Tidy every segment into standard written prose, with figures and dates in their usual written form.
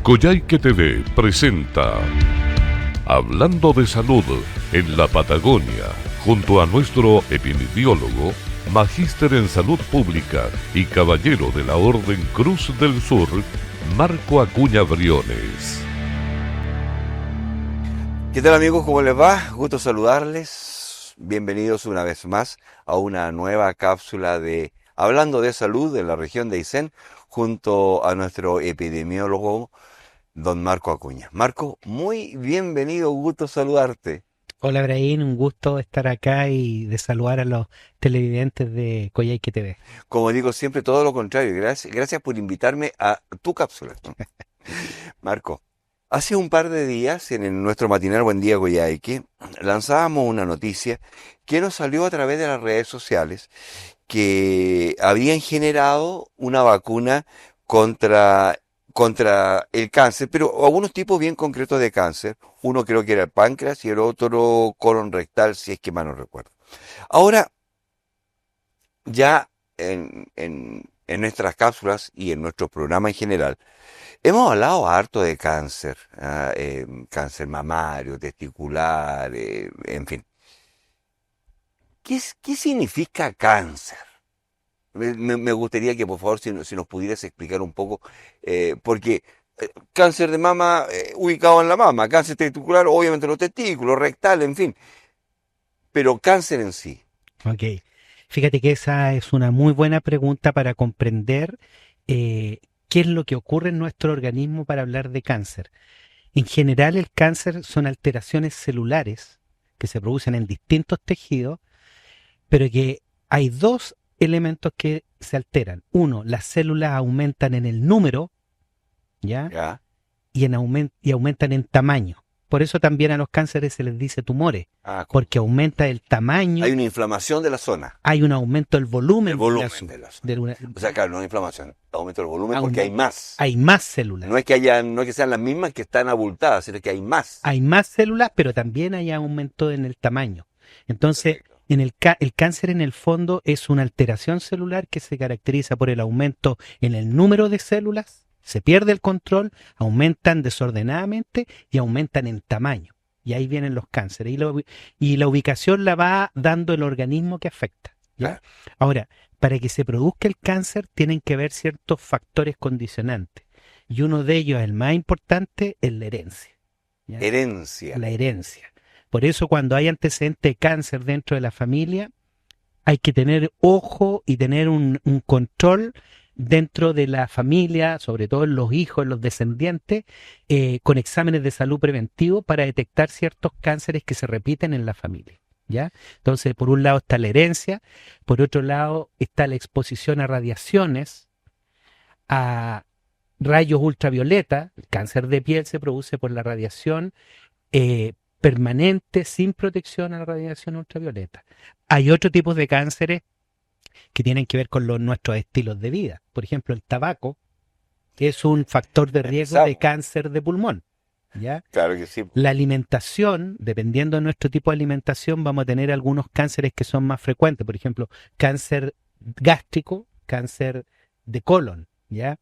Coyhaique TV presenta Hablando de Salud en la Patagonia, junto a nuestro epidemiólogo, magíster en salud pública y caballero de la Orden Cruz del Sur, Marco Acuña Briones. ¿Qué tal, amigos? ¿Cómo les va? Gusto saludarles. Bienvenidos una vez más a una nueva cápsula de Hablando de Salud en la región de Aysén, junto a nuestro epidemiólogo, don Marco Acuña. Marco, muy bienvenido, gusto saludarte. Hola, Brahim, un gusto estar acá y de saludar a los televidentes de Coyhaique TV. Como digo siempre, todo lo contrario. Gracias por invitarme a tu cápsula. Marco, hace un par de días, en nuestro matinal Buen Día Coyhaique, lanzábamos una noticia que nos salió a través de las redes sociales, que habían generado una vacuna contra el cáncer, pero algunos tipos bien concretos de cáncer. Uno creo que era el páncreas y el otro colon rectal, si es que mal no recuerdo. Ahora, ya en nuestras cápsulas y en nuestro programa en general, hemos hablado harto de cáncer, cáncer mamario, testicular, en fin. ¿Qué significa cáncer? Me gustaría que por favor si nos pudieras explicar un poco, porque cáncer de mama ubicado en la mama, cáncer testicular obviamente en los testículos, rectal, en fin, pero cáncer en sí. Ok, fíjate que esa es una muy buena pregunta para comprender qué es lo que ocurre en nuestro organismo para hablar de cáncer. En general, el cáncer son alteraciones celulares que se producen en distintos tejidos, pero que hay dos elementos que se alteran. Uno, las células aumentan en el número, ¿ya? Y aumentan en tamaño. Por eso también a los cánceres se les dice tumores, porque aumenta el tamaño. Hay una inflamación de la zona. Hay un aumento del volumen, de la zona. O sea, claro, no hay inflamación, aumento del volumen porque hay más. Hay más células. No es que sean las mismas que están abultadas, sino que hay más. Hay más células, pero también hay aumento en el tamaño. Entonces, el cáncer en el fondo es una alteración celular que se caracteriza por el aumento en el número de células, se pierde el control, aumentan desordenadamente y aumentan en tamaño. Y ahí vienen los cánceres. Y la ubicación la va dando el organismo que afecta, ¿ya? Ahora, para que se produzca el cáncer tienen que haber ciertos factores condicionantes. Y uno de ellos, el más importante, es la herencia, ¿ya? La herencia. Por eso cuando hay antecedente de cáncer dentro de la familia, hay que tener ojo y tener un control dentro de la familia, sobre todo en los hijos, en los descendientes, con exámenes de salud preventivo para detectar ciertos cánceres que se repiten en la familia, ¿ya? Entonces, por un lado está la herencia, por otro lado está la exposición a radiaciones, a rayos ultravioleta. El cáncer de piel se produce por la radiación permanente, sin protección a la radiación ultravioleta. Hay otro tipo de cánceres que tienen que ver con nuestros estilos de vida. Por ejemplo, el tabaco es un factor de riesgo de cáncer de pulmón, ¿ya? Claro que sí. La alimentación, dependiendo de nuestro tipo de alimentación, vamos a tener algunos cánceres que son más frecuentes. Por ejemplo, cáncer gástrico, cáncer de colon, ¿ya?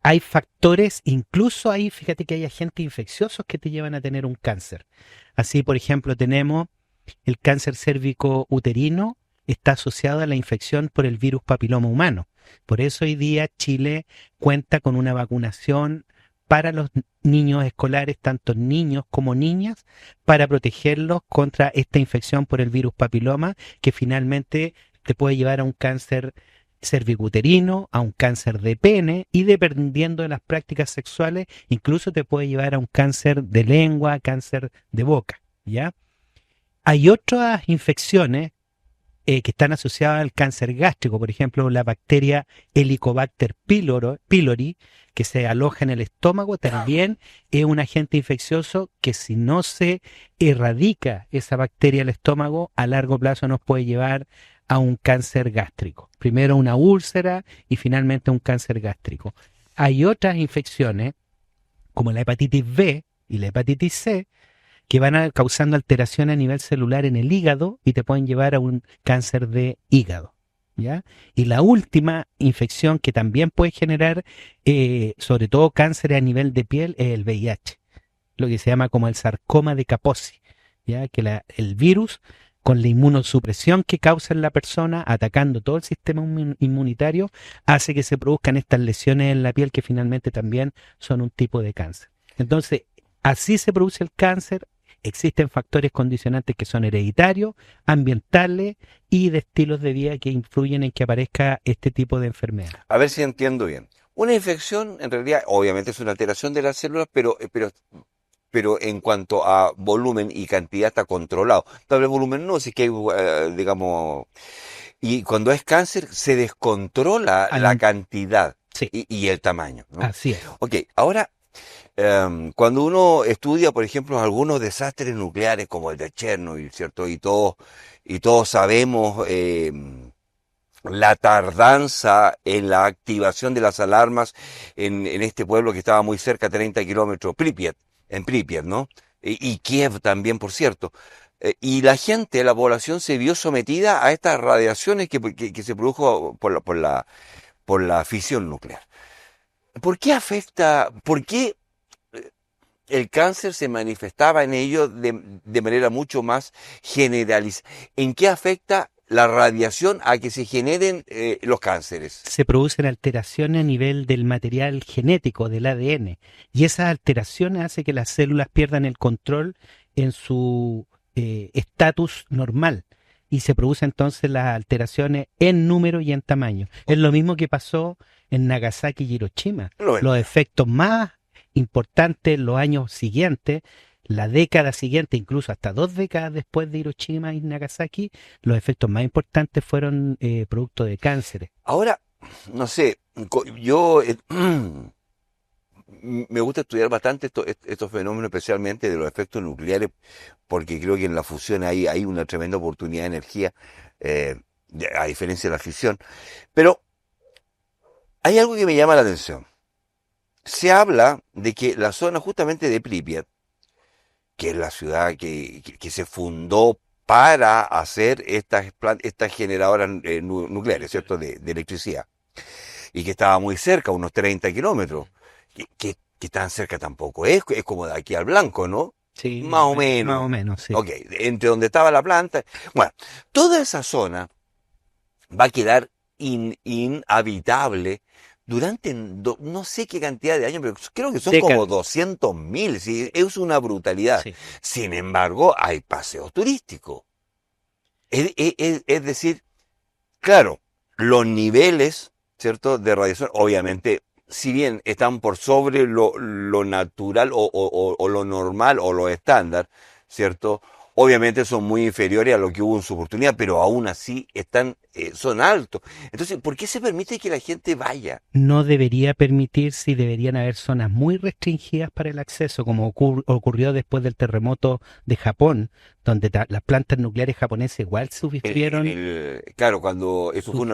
Hay factores, incluso ahí, fíjate que hay agentes infecciosos que te llevan a tener un cáncer. Así, por ejemplo, tenemos el cáncer cérvico-uterino, está asociado a la infección por el virus papiloma humano. Por eso hoy día Chile cuenta con una vacunación para los niños escolares, tanto niños como niñas, para protegerlos contra esta infección por el virus papiloma, que finalmente te puede llevar a un cáncer cervicuterino, a un cáncer de pene y, dependiendo de las prácticas sexuales, incluso te puede llevar a un cáncer de lengua, cáncer de boca, ¿ya? Hay otras infecciones que están asociadas al cáncer gástrico, por ejemplo, la bacteria Helicobacter pylori, que se aloja en el estómago, también es un agente infeccioso que, si no se erradica esa bacteria al estómago, a largo plazo nos puede llevar a un cáncer gástrico. Primero una úlcera y finalmente un cáncer gástrico. Hay otras infecciones, como la hepatitis B y la hepatitis C, que van causando alteración a nivel celular en el hígado y te pueden llevar a un cáncer de hígado. ¿ya? Y la última infección que también puede generar, sobre todo cáncer a nivel de piel, es el VIH, lo que se llama como el sarcoma de Kaposi, ¿ya? Que el virus, con la inmunosupresión que causa en la persona, atacando todo el sistema inmunitario, hace que se produzcan estas lesiones en la piel que finalmente también son un tipo de cáncer. Entonces, así se produce el cáncer. Existen factores condicionantes que son hereditarios, ambientales y de estilos de vida que influyen en que aparezca este tipo de enfermedad. A ver si entiendo bien. Una infección, en realidad, obviamente es una alteración de las células, pero en cuanto a volumen y cantidad está controlado. Tal vez volumen no, si es que hay, digamos... Y cuando es cáncer, se descontrola la cantidad Sí. y el tamaño, ¿no? Así es. Ok, ahora, cuando uno estudia, por ejemplo, algunos desastres nucleares como el de Chernobyl, ¿cierto? Y todos sabemos la tardanza en la activación de las alarmas en este pueblo que estaba muy cerca, 30 kilómetros, en Pripyat, ¿no? Y Kiev también, por cierto. Y la gente, la población se vio sometida a estas radiaciones que se produjo por la fisión nuclear. ¿Por qué el cáncer se manifestaba en ellos de manera mucho más generalizada? ¿En qué afecta la radiación a que se generen los cánceres? Se producen alteraciones a nivel del material genético, del ADN, y esas alteraciones hacen que las células pierdan el control en su estatus normal, y se producen entonces las alteraciones en número y en tamaño. Es lo mismo que pasó en Nagasaki y Hiroshima. Los efectos más importantes en los años siguientes, la década siguiente, incluso hasta 2 décadas después de Hiroshima y Nagasaki, los efectos más importantes fueron producto de cánceres. Ahora, no sé, yo me gusta estudiar bastante estos fenómenos, especialmente de los efectos nucleares, porque creo que en la fusión hay una tremenda oportunidad de energía, a diferencia de la fisión. Pero hay algo que me llama la atención. Se habla de que la zona justamente de Pripyat, que es la ciudad que se fundó para hacer estas generadoras nucleares, ¿cierto?, de electricidad, y que estaba muy cerca, unos 30 kilómetros, que tan cerca tampoco es como de aquí al Blanco, ¿no? Sí, más o menos. Más o menos, sí. Ok, entre donde estaba la planta. Bueno, toda esa zona va a quedar inhabitable durante no sé qué cantidad de años, pero creo que son como 200.000, ¿sí? Es una brutalidad. Sí. Sin embargo, hay paseos turísticos. Es decir, claro, los niveles, ¿cierto?, de radiación, obviamente, si bien están por sobre lo natural o lo normal o lo estándar, ¿cierto?, obviamente son muy inferiores a lo que hubo en su oportunidad, pero aún así son altos. Entonces, ¿por qué se permite que la gente vaya? No debería permitirse, y deberían haber zonas muy restringidas para el acceso, como ocurrió después del terremoto de Japón, donde las plantas nucleares japonesas igual sufrieron Claro, cuando eso fue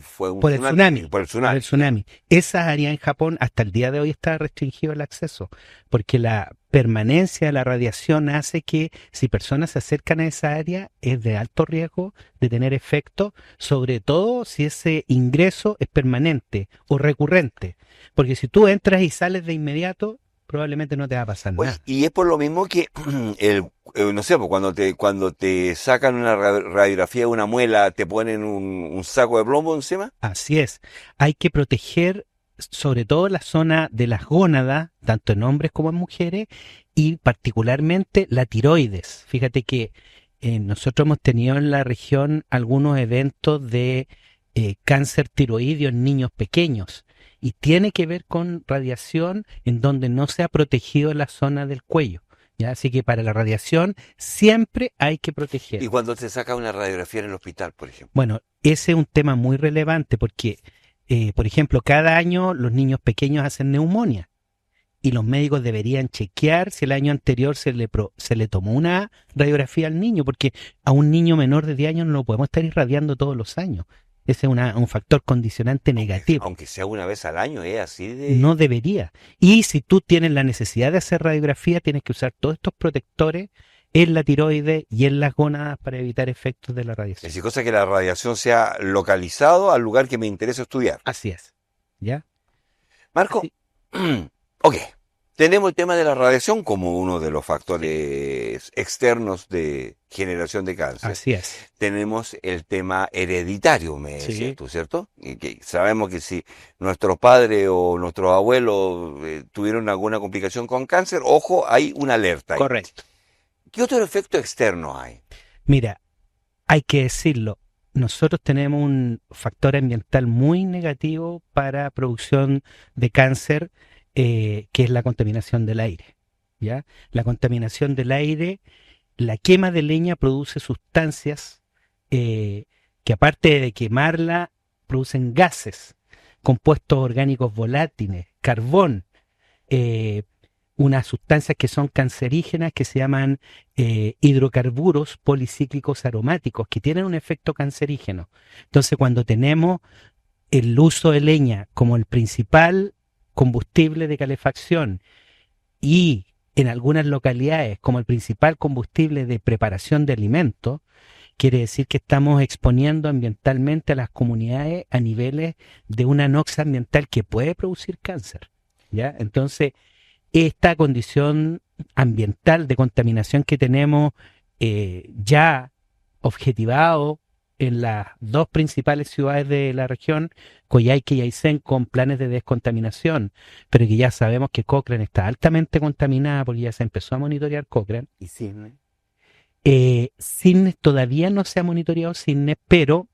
fue un por el tsunami. Por el tsunami. Esa área en Japón hasta el día de hoy está restringido el acceso, porque la permanencia de la radiación hace que si personas se acercan a esa área es de alto riesgo de tener efectos, sobre todo si ese ingreso es permanente o recurrente, porque si tú entras y sales de inmediato, probablemente no te va a pasar nada. Y es por lo mismo que, no sé, pues cuando te sacan una radiografía de una muela, te ponen un saco de plomo encima. Así es, hay que proteger sobre todo la zona de las gónadas, tanto en hombres como en mujeres, y particularmente la tiroides. Fíjate que nosotros hemos tenido en la región algunos eventos de cáncer tiroideo en niños pequeños, y tiene que ver con radiación en donde no se ha protegido la zona del cuello, ¿ya? Así que para la radiación siempre hay que proteger. ¿Y cuando se saca una radiografía en el hospital, por ejemplo? Bueno, ese es un tema muy relevante porque, por ejemplo, cada año los niños pequeños hacen neumonía, y los médicos deberían chequear si el año anterior se le tomó una radiografía al niño, porque a un niño menor de 10 años no lo podemos estar irradiando todos los años. Ese es un factor condicionante negativo. Aunque sea una vez al año, ¿es así de...? No debería. Y si tú tienes la necesidad de hacer radiografía, tienes que usar todos estos protectores en la tiroides y en las gónadas para evitar efectos de la Es radiación. decir, cosa que la radiación sea localizado al lugar que me interesa estudiar. Así es. ¿Ya? Marco, Así- ok. Tenemos el tema de la radiación como uno de los factores externos de generación de cáncer. Así es. Tenemos el tema hereditario, me Sí. decías tú, ¿cierto? Y que sabemos que si nuestros padres o nuestros abuelos tuvieron alguna complicación con cáncer, ojo, hay una alerta ahí. Correcto. ¿Qué otro efecto externo hay? Mira, hay que decirlo, nosotros tenemos un factor ambiental muy negativo para producción de cáncer, que es la contaminación del aire. ¿Ya? La contaminación del aire, la quema de leña produce sustancias que aparte de quemarla, producen gases, compuestos orgánicos volátiles, carbón, unas sustancias que son cancerígenas que se llaman hidrocarburos policíclicos aromáticos, que tienen un efecto cancerígeno. Entonces, cuando tenemos el uso de leña como el principal combustible de calefacción y en algunas localidades como el principal combustible de preparación de alimentos, quiere decir que estamos exponiendo ambientalmente a las comunidades a niveles de una nox ambiental que puede producir cáncer. ¿Ya? Entonces, esta condición ambiental de contaminación que tenemos ya objetivado en las dos principales ciudades de la región, Coyhaique y Aysén, con planes de descontaminación, pero que ya sabemos que Cochrane está altamente contaminada porque ya se empezó a monitorear Cochrane. ¿Y cisne? Cisnes todavía no se ha monitoreado Cisnes, pero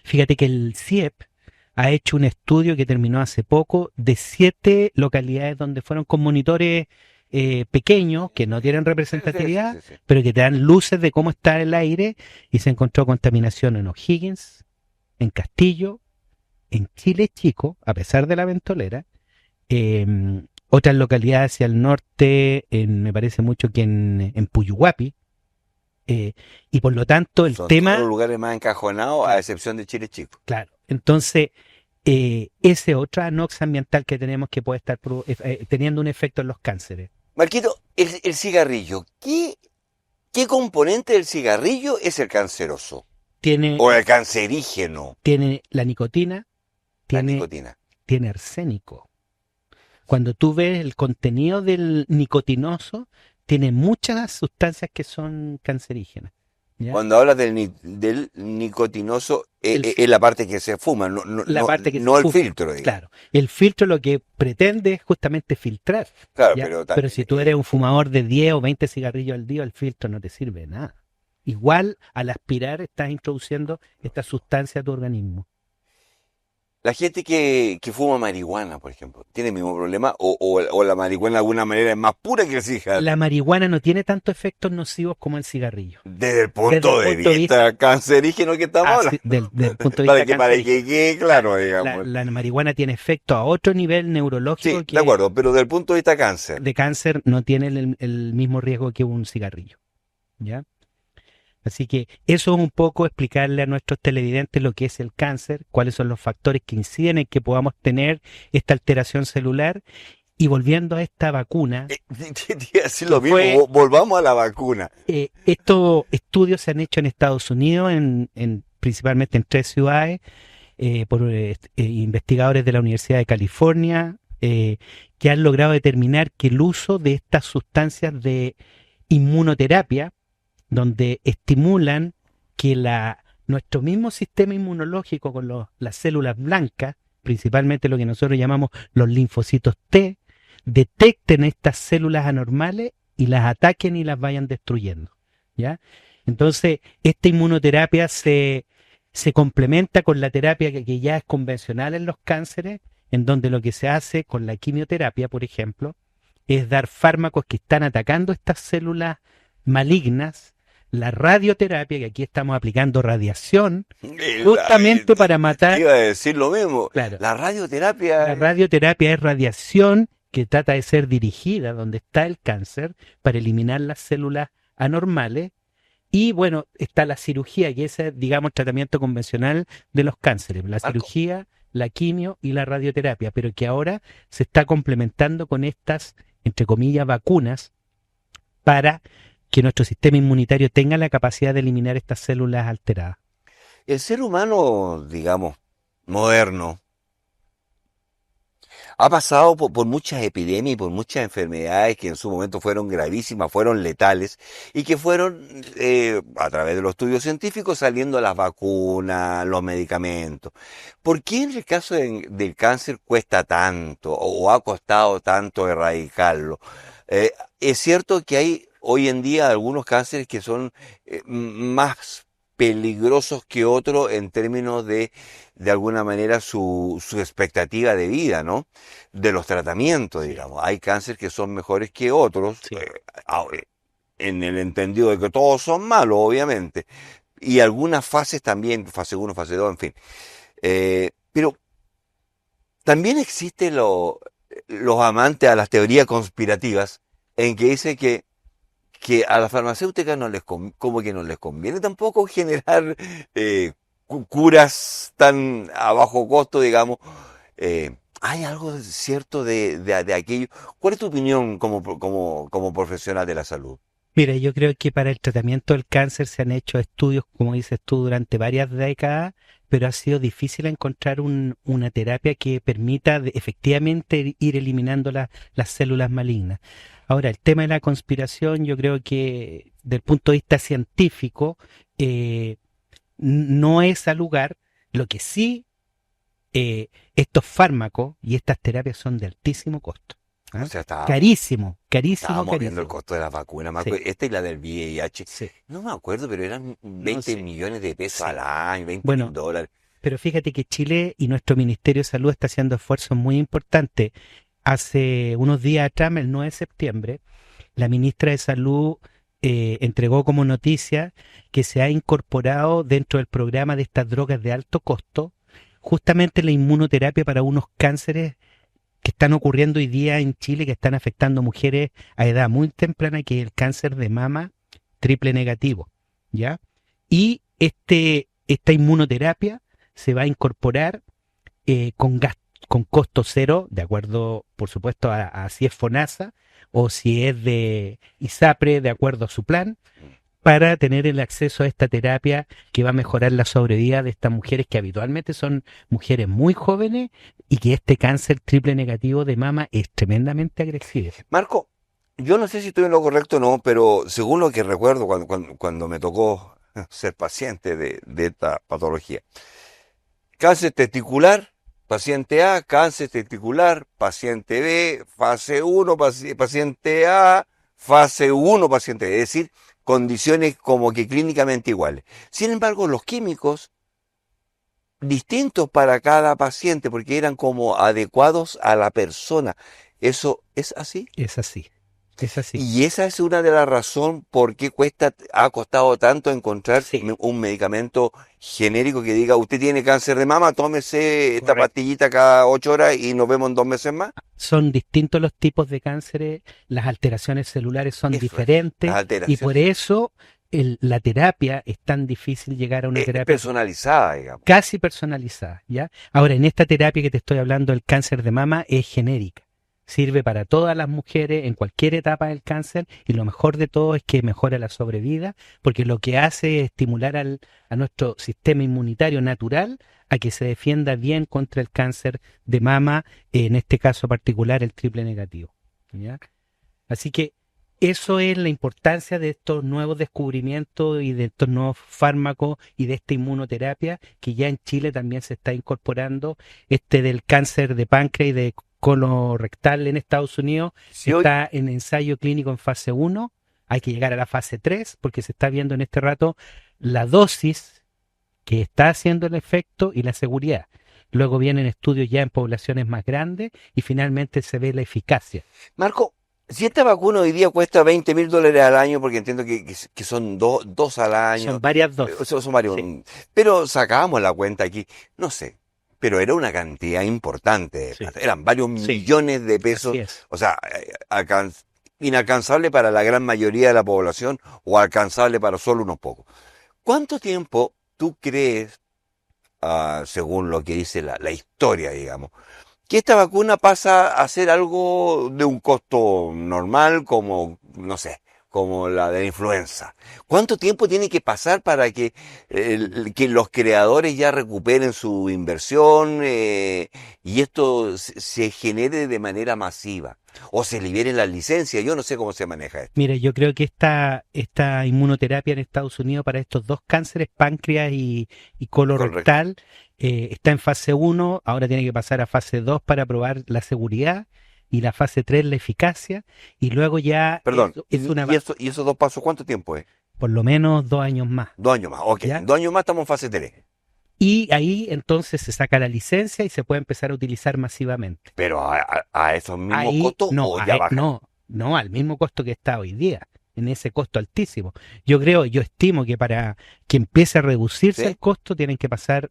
fíjate que el CIEP ha hecho un estudio que terminó hace poco de 7 localidades donde fueron con monitores pequeños que no tienen representatividad, Sí. pero que te dan luces de cómo está el aire, y se encontró contaminación en O'Higgins, en Castillo, en Chile Chico, a pesar de la ventolera, otras localidades hacia el norte, me parece mucho que en Puyuhuapi, y por lo tanto el Son tema... todos los lugares más encajonados, a excepción de Chile Chico. Claro, entonces ese otra nox ambiental que tenemos que puede estar teniendo un efecto en los cánceres. Marquito, el cigarrillo, ¿qué componente del cigarrillo es el canceroso? Tiene, O el cancerígeno, tiene la nicotina, la tiene, nicotina. tiene arsénico. Cuando tú ves el contenido del nicotinoso, tiene muchas sustancias que son cancerígenas. ¿Ya? Cuando hablas del nicotinoso, es la parte que se fuma, La parte que no se el fuma. filtro, digamos. Claro, el filtro lo que pretende es justamente filtrar. Claro, ¿ya? pero Pero si tú eres un fumador de 10 o 20 cigarrillos al día, el filtro no te sirve de nada. Igual, al aspirar, estás introduciendo esta sustancia a tu organismo. la gente que fuma marihuana, por ejemplo, ¿tiene el mismo problema? ¿O la marihuana de alguna manera es más pura que el cigarrillo? La marihuana no tiene tantos efectos nocivos como el cigarrillo. Desde el punto de vista cancerígeno que estamos hablando. Del punto de Para vista que cancerígeno. quede claro, digamos. La marihuana tiene efecto a otro nivel neurológico Sí, que de acuerdo, pero desde el punto de vista cáncer. de cáncer no tiene el mismo riesgo que un cigarrillo. ¿Ya? Así que eso es un poco explicarle a nuestros televidentes lo que es el cáncer, cuáles son los factores que inciden en que podamos tener esta alteración celular. Y volviendo a esta vacuna, Te iba a decir lo mismo, Fue- volvamos a la vacuna. estos estudios se han hecho en Estados Unidos, principalmente en 3 ciudades, por investigadores de la Universidad de California, que han logrado determinar que el uso de estas sustancias de inmunoterapia, donde estimulan que nuestro mismo sistema inmunológico con las células blancas, principalmente lo que nosotros llamamos los linfocitos T, detecten estas células anormales y las ataquen y las vayan destruyendo. ¿Ya? Entonces, esta inmunoterapia se complementa con la terapia que ya es convencional en los cánceres, en donde lo que se hace con la quimioterapia, por ejemplo, es dar fármacos que están atacando estas células malignas. La radioterapia, que aquí estamos aplicando radiación, justamente para matar. Iba a decir lo mismo. Claro. La radioterapia. La radioterapia es radiación que trata de ser dirigida donde está el cáncer para eliminar las células anormales. Y bueno, está la cirugía, que es, digamos, tratamiento convencional de los cánceres. La cirugía, la quimio y la radioterapia, pero que ahora se está complementando con estas, entre comillas, vacunas para que nuestro sistema inmunitario tenga la capacidad de eliminar estas células alteradas. El ser humano, digamos, moderno, ha pasado por muchas epidemias y por muchas enfermedades que en su momento fueron gravísimas, fueron letales, y que fueron, a través de los estudios científicos, saliendo las vacunas, los medicamentos. ¿Por qué en el caso del cáncer cuesta tanto o ha costado tanto erradicarlo? Es cierto que hay hoy en día algunos cánceres que son más peligrosos que otros en términos de alguna manera, su expectativa de vida, ¿no? De los tratamientos, digamos. Hay cánceres que son mejores que otros, Sí. En el entendido de que todos son malos, obviamente. Y algunas fases también, fase 1, fase 2, en fin. Pero también existen los amantes a las teorías conspirativas en que dice que a las farmacéuticas como que no les conviene tampoco generar curas tan a bajo costo, digamos. ¿Hay algo cierto de aquello? ¿Cuál es tu opinión como profesional de la salud? Mira, yo creo que para el tratamiento del cáncer se han hecho estudios, como dices tú, durante varias décadas, pero ha sido difícil encontrar una terapia que permita efectivamente ir eliminando las células malignas. Ahora, el tema de la conspiración, yo creo que del punto de vista científico, no es al lugar. Lo que sí, estos fármacos y estas terapias son de altísimo costo. O ¿Ah? sea, Carísimo, carísimo, estábamos viendo el carísimo. costo de las vacunas, Sí, esta y la del VIH. sí. No me acuerdo, pero eran No 20 sé. millones de pesos Sí. al año, 20 mil Bueno, dólares. pero fíjate que Chile y nuestro Ministerio de Salud está haciendo esfuerzos muy importantes. Hace unos días atrás, el 9 de septiembre, la ministra de Salud entregó como noticia que se ha incorporado dentro del programa de estas drogas de alto costo justamente la inmunoterapia para unos cánceres que están ocurriendo hoy día en Chile, que están afectando mujeres a edad muy temprana, que es el cáncer de mama triple negativo, ¿ya? Y esta inmunoterapia se va a incorporar con costo cero, de acuerdo, por supuesto, a si es FONASA o si es de ISAPRE, de acuerdo a su plan, para tener el acceso a esta terapia que va a mejorar la sobrevida de estas mujeres que habitualmente son mujeres muy jóvenes y que este cáncer triple negativo de mama es tremendamente agresivo. Marco, yo no sé si estoy en lo correcto o no, pero según lo que recuerdo cuando me tocó ser paciente de esta patología, cáncer testicular, paciente A, cáncer testicular, paciente B, fase 1, paciente A, fase 1, paciente B, es decir, condiciones como que clínicamente iguales. Sin embargo, los químicos distintos para cada paciente, porque eran como adecuados a la persona. ¿Eso es así? Es así, es así. Y esa es una de las razones por qué ha costado tanto encontrar Sí, un medicamento genérico que diga, usted tiene cáncer de mama, tómese esta correcto. pastillita cada 8 horas y nos vemos en 2 meses más. Son distintos los tipos de cánceres, las alteraciones celulares son Eso es, diferentes las y alteraciones. por eso la terapia es tan difícil llegar a una Es terapia personalizada, digamos. casi personalizada, ¿ya? Ahora, en esta terapia que te estoy hablando, el cáncer de mama es genérica. Sirve para todas las mujeres en cualquier etapa del cáncer y lo mejor de todo es que mejora la sobrevida porque lo que hace es estimular a nuestro sistema inmunitario natural a que se defienda bien contra el cáncer de mama, en este caso particular el triple negativo, ¿ya? Así que eso es la importancia de estos nuevos descubrimientos y de estos nuevos fármacos y de esta inmunoterapia que ya en Chile también se está incorporando. Del cáncer de páncreas y de colorectal en Estados Unidos Si hoy, está en ensayo clínico en fase 1. Hay que llegar a la fase 3 porque se está viendo en este rato la dosis que está haciendo el efecto y la seguridad. Luego vienen estudios ya en poblaciones más grandes y finalmente se ve la eficacia. Marco, si esta vacuna hoy día cuesta 20 mil dólares al año, porque entiendo que son dos al año, Son varias dosis. son varios, Sí, pero sacábamos la cuenta aquí, no sé, pero era una cantidad importante de sí, plata, eran varios sí, millones de pesos, así es. o sea, inalcanzable para la gran mayoría de la población o alcanzable para solo unos pocos. ¿Cuánto tiempo tú crees, según lo que dice la historia, digamos, que esta vacuna pasa a ser algo de un costo normal, como, no sé, como la de la influenza. ¿Cuánto tiempo tiene que pasar para que los creadores ya recuperen su inversión y esto se genere de manera masiva? O se liberen las licencias, yo no sé cómo se maneja esto. Mire, yo creo que esta inmunoterapia en Estados Unidos para estos dos cánceres, páncreas y colorectal, está en fase 1, ahora tiene que pasar a fase 2 para probar la seguridad, y la fase 3 la eficacia, y luego ya... Perdón, es una, ¿y esos dos pasos cuánto tiempo es? por lo menos 2 años más. 2 años más, ok. ¿Ya? 2 años más estamos en fase 3. Y ahí entonces se saca la licencia y se puede empezar a utilizar masivamente. Pero a esos mismos Ahí, costos no, o ya baja. no, al mismo costo que está hoy día, en ese costo altísimo. Yo estimo que para que empiece a reducirse ¿Sí? el costo tienen que pasar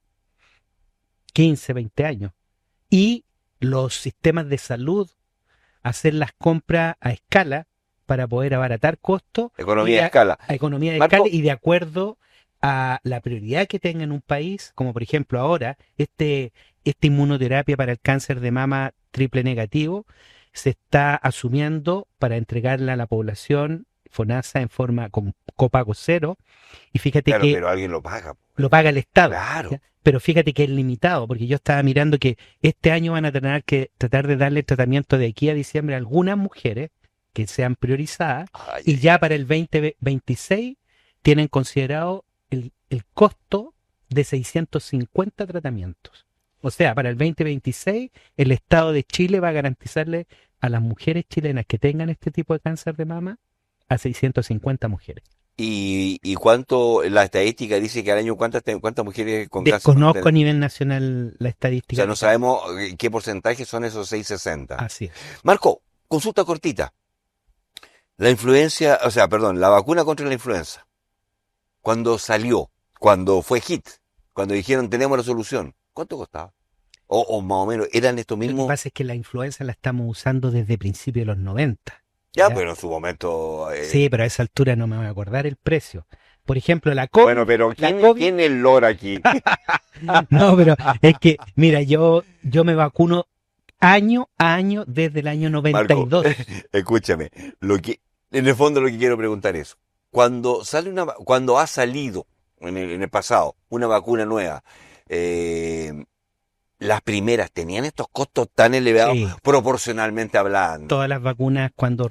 15, 20 años. Y los sistemas de salud hacer las compras a escala para poder abaratar costos. Economía de escala. A economía de Marco, escala y de acuerdo a la prioridad que tenga en un país, como por ejemplo ahora, esta inmunoterapia para el cáncer de mama triple negativo se está asumiendo para entregarla a la población FONASA en forma con copago cero. Y fíjate claro, que pero alguien lo paga. lo paga el Estado. Claro. ¿ya? Pero fíjate que es limitado, porque yo estaba mirando que este año van a tener que tratar de darle tratamiento de aquí a diciembre a algunas mujeres que sean priorizadas, y ya para el 2026 tienen considerado el costo de 650 tratamientos. O sea, para el 2026 el Estado de Chile va a garantizarle a las mujeres chilenas que tengan este tipo de cáncer de mama a 650 mujeres. ¿Y cuánto, la estadística dice que al año cuántas mujeres con cáncer? Desconozco a nivel nacional la O estadística. sea, no sabemos qué porcentaje son esos 660. Así es. Marco, consulta cortita. La vacuna contra la influenza, cuando salió, cuando fue hit, cuando dijeron tenemos la solución, ¿cuánto costaba? O más o menos, ¿eran estos Lo que mismos? pasa es que la influenza la estamos usando desde principios de los 90. Ya, ¿ya? pero en su momento... Sí, pero a esa altura no me voy a acordar el precio. Por ejemplo, la COVID... Bueno, pero ¿quién es el lord aquí? No, pero es que, mira, yo me vacuno año a año desde el año 92. Marco, escúchame, en el fondo lo que quiero preguntar es, cuando ha salido en el pasado una vacuna nueva, las primeras tenían estos costos tan elevados, Sí. proporcionalmente hablando. Todas las vacunas Cuando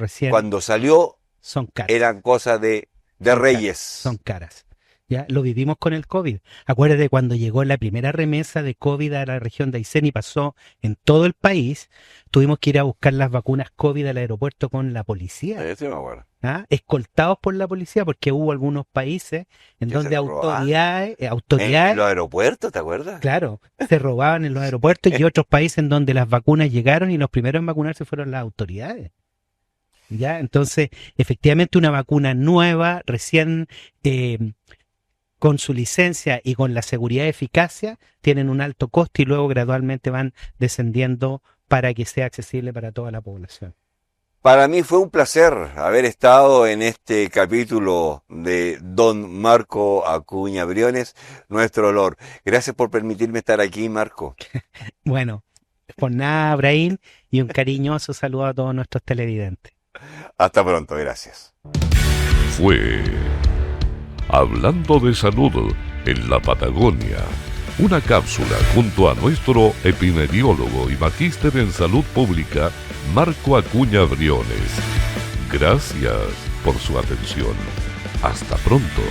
salió son caras. eran cosas de Son reyes. Son caras. Ya lo vivimos con el COVID. Acuérdate cuando llegó la primera remesa de COVID a la región de Aysén y pasó en todo el país, tuvimos que ir a buscar las vacunas COVID al aeropuerto con la policía, Sí, me acuerdo. ¿ah? Escoltados por la policía, porque hubo algunos países en Que donde se robaban. autoridades, En los aeropuertos, ¿te acuerdas? claro, se robaban en los aeropuertos, y otros países en donde las vacunas llegaron y los primeros en vacunarse fueron las autoridades. ¿Ya? Entonces, efectivamente, una vacuna nueva, recién con su licencia y con la seguridad y eficacia, tienen un alto costo y luego gradualmente van descendiendo para que sea accesible para toda la población. Para mí fue un placer haber estado en este capítulo de Don Marco Acuña Briones, nuestro Lord. Gracias por permitirme estar aquí, Marco. Bueno, por nada, Abraham, y un cariñoso saludo a todos nuestros televidentes. Hasta pronto, gracias. Fue Hablando de Salud en la Patagonia, una cápsula junto a nuestro epidemiólogo y magíster en salud pública, Marco Acuña Briones. Gracias por su atención. Hasta pronto.